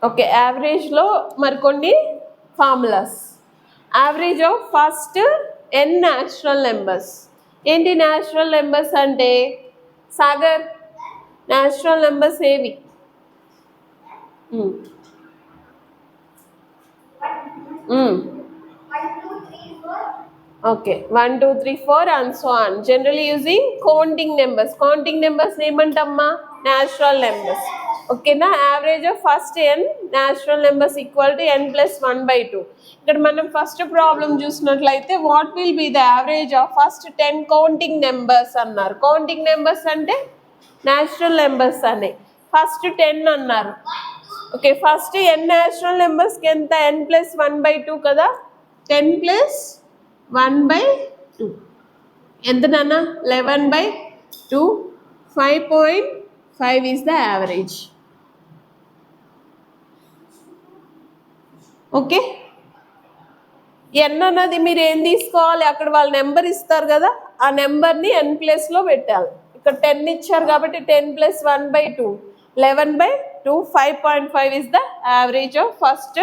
Okay, యావరేజ్లో మరికొన్ని formulas. Average of first n natural numbers. ఏంటి న్యాచురల్ నెంబర్స్ అంటే? సాగర్, న్యాచురల్ నెంబర్స్ ఏవి? Okay, 1 2 3 4 and so on. Generally using counting numbers. Counting numbers ఏమంటమ్మా? Natural numbers. ఓకేనా? Average of first n natural numbers equal to n plus 1/2. ఇక్కడ మనం first problem చూసినట్లయితే what will be the average of first 10 counting numbers అన్నారు. Counting numbers అంటే natural numbers అనే first 10 అన్నారు. Okay, first n natural నెంబర్స్కి ఎంత? n ప్లస్ 1/2 కదా. 10 ప్లస్ 1/2 ఎంత నాన్న? 11/2. 5.5 is the average. ఓకే, ఎన్ అన్నది మీరు ఏం తీసుకోవాలి? అక్కడ వాళ్ళు నెంబర్ ఇస్తారు కదా, ఆ నెంబర్ని n ప్లేస్లో పెట్టాలి. ఇక్కడ 10 ఇచ్చారు కాబట్టి 10 plus 1/2 11/2. 5.5 is the average of first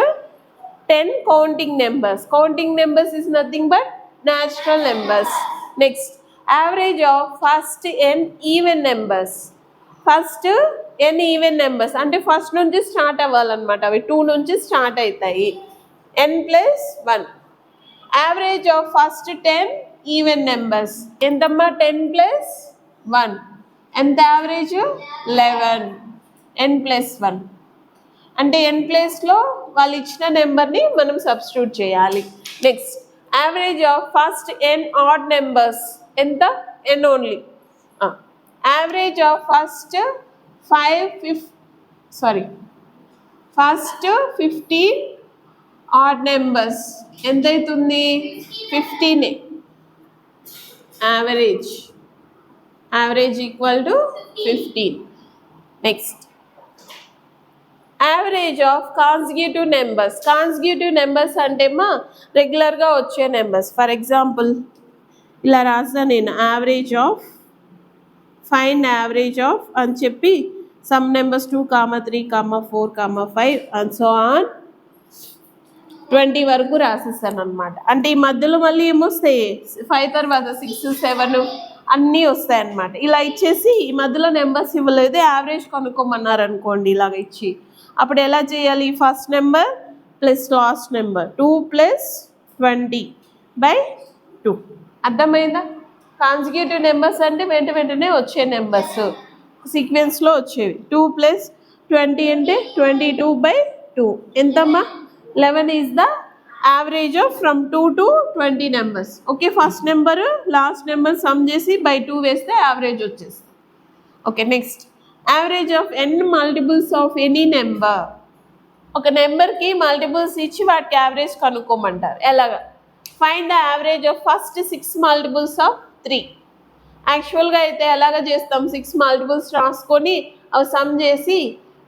10 counting numbers. Counting numbers is nothing but natural numbers. Next, average of first n even numbers. First n even numbers అంటే ఫస్ట్ నుంచి స్టార్ట్ అవ్వాలన్నమాట. అవి 2 నుంచి స్టార్ట్ అవుతాయి. n plus 1. Average of first 10 even numbers ఎంతమ్మా? 10 plus 1 ఎంత average? 11. n plus 1 అంటే n ప్లేస్లో వాళ్ళు ఇచ్చిన నెంబర్ని మనం సబ్స్టిట్యూట్ చేయాలి. Next, average of first n odd numbers ఎంత? n only. Average of first 15 odd numbers ఎంత అవుతుంది? 15. Average equal to 15. Next, average of consecutive numbers. Consecutive numbers అంటే మా రెగ్యులర్గా వచ్చే నెంబర్స్. ఫర్ ఎగ్జాంపుల్ ఇలా రాసా నేను, average of find average of అని చెప్పి some numbers 2, 3, 4, 5 and so on 20 వరకు రాసేసాను అనమాట. అంటే ఈ మధ్యలో మళ్ళీ ఏమొస్తాయి? 5 తర్వాత 6, 7 అన్నీ వస్తాయి అన్నమాట. ఇలా ఇచ్చేసి ఈ మధ్యలో నెంబర్స్ ఇవ్వలేదు, యావరేజ్ కనుక్కోమన్నారు అనుకోండి ఇలాగ ఇచ్చి, అప్పుడు ఎలా చేయాలి? First number plus last number 2 plus 20/2. అర్థమైందా? కాన్సిక్యూటివ్ నెంబర్స్ అంటే వెంటనే వచ్చే నెంబర్స్, సీక్వెన్స్లో వచ్చేవి. 2 ప్లస్ 20 అంటే 22/2 ఎంతమ్మా? 11 is the average of from 2 to 20 numbers. Okay, first number last number some చేసి బై 2 వేస్తే యావరేజ్ వచ్చేస్తుంది. Okay, next, average of n multiples of any number. ఒక నెంబర్కి మల్టిపుల్స్ ఇచ్చి వాటికి యావరేజ్ కనుక్కోమంటారు. ఎలాగా? Find the average of first 6 multiples of 3. యాక్చువల్గా అయితే ఎలాగ చేస్తాం? 6 మల్టిపుల్స్ రాసుకొని అవి సమ్ చేసి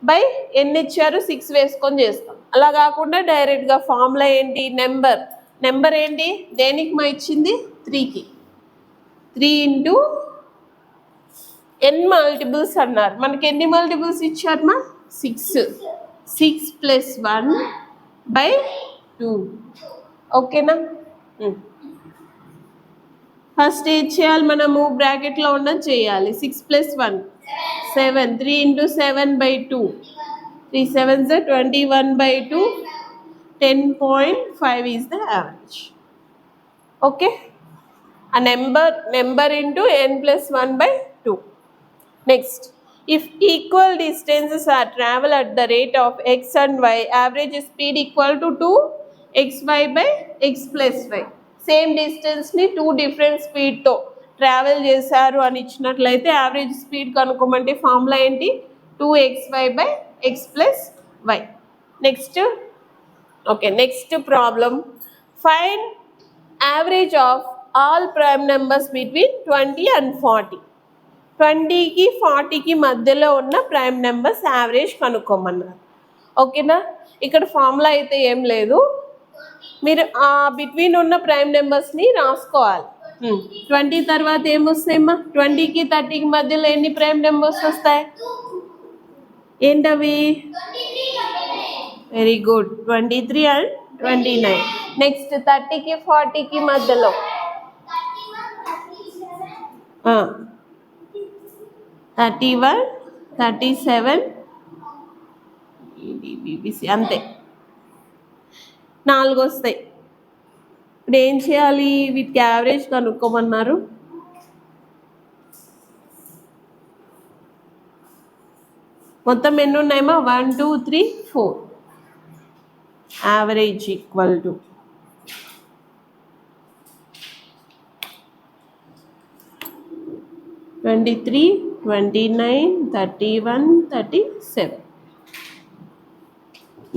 బై ఎన్ని ఇచ్చారు 6 వేసుకొని చేస్తాం. అలా కాకుండా డైరెక్ట్గా ఫార్ములా ఏంటి? నెంబర్ ఏంటి? దేనికి మా ఇచ్చింది? 3కి. 3 ఇంటూ n మల్టిపుల్స్ అన్నారు. మనకి ఎన్ని మల్టిపుల్స్ ఇచ్చారు మా? 6. 6 ప్లస్ 1/2. ఓకేనా? ఫస్ట్ ఏం చేయాలి? మనము బ్రాకెట్లో ఉన్నది చేయాలి. 6 plus 1 7. 3 into 7/2. 3 7s 21/2. 10.5 is the average. Okay, a number into n plus 1/2. Next, if equal distances are travel at the rate of x and y, average speed equal to 2xy/x plus y. Same డిస్టెన్స్ని 2 different స్పీడ్తో travel చేశారు అని ఇచ్చినట్లయితే average speed కనుక్కోమంటే formula ఏంటి? 2xy/x plus y. Next, okay, next problem. Find average of all prime numbers between 20 and 40. 20కి 40కి మధ్యలో ఉన్న prime numbers average కనుక్కోమన్నారు. ఓకేనా? ఇక్కడ ఫార్ములా అయితే ఏం లేదు, మీరు ఆ బిట్వీన్ ఉన్న ప్రైమ్ నెంబర్స్ని రాసుకోవాలి. 20 తర్వాత ఏమొస్తాయమ్మా? 20కి 30కి మధ్యలో ఎన్ని ప్రైమ్ నెంబర్స్ వస్తాయి? ఏంటవి? Very good 23 and 29. నెక్స్ట్ 30కి 40కి మధ్యలో 31 37 బీబీసీ అంతే 4 వస్తాయి. ఇప్పుడు ఏం చేయాలి? వీటికి యావరేజ్ కనుక్కోమన్నారు. మొత్తం ఎన్ని ఉన్నాయమ్మా? 1 2 3 4. Average equal to 23 29 31 37.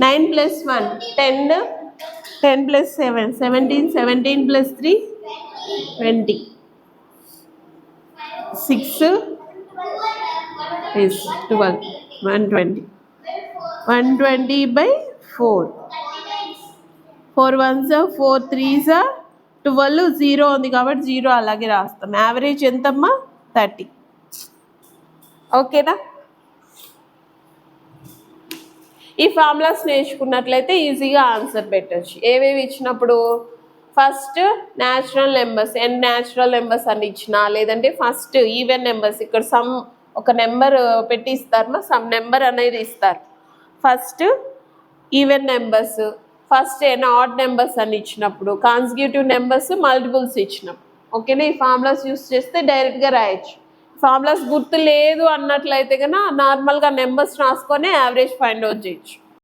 9 plus 1 10, 10 plus 7 17, 17 plus 3 20. 6 is 12. 120. 120 by 4. 4 1s 4 3s 12. 0 ఉంది కాబట్టి 0 అలాగే రాస్తాం. యావరేజ్ ఎంతమ్మా? 30. ఓకేనా? ఈ ఫార్ములాస్ నేర్చుకున్నట్లయితే ఈజీగా ఆన్సర్ పెట్టచ్చు. ఏవేవి ఇచ్చినప్పుడు ఫస్ట్ న్యాచురల్ నెంబర్స్, ఎన్ న్యాచురల్ నెంబర్స్ అని ఇచ్చినా, లేదంటే ఫస్ట్ ఈవెన్ నెంబర్స్, ఇక్కడ సమ్ ఒక నెంబర్ పెట్టి ఇస్తారమ్మా, సమ్ నెంబర్ అనేది ఇస్తారు. ఫస్ట్ ఈవెన్ నెంబర్స్, ఫస్ట్ ఎన్ ఆడ్ నెంబర్స్ అని ఇచ్చినప్పుడు, కాన్సిక్యూటివ్ నెంబర్స్, మల్టిపుల్స్ ఇచ్చినప్పుడు. ఓకేనా? ఈ ఫార్ములాస్ యూస్ చేస్తే డైరెక్ట్గా రాయొచ్చు. ఫార్ములాస్ గుర్తు లేదు అన్నట్లయితే కన్నా నార్మల్గా నెంబర్స్ రాసుకొని యావరేజ్ ఫైండ్ అవుట్ చేయొచ్చు.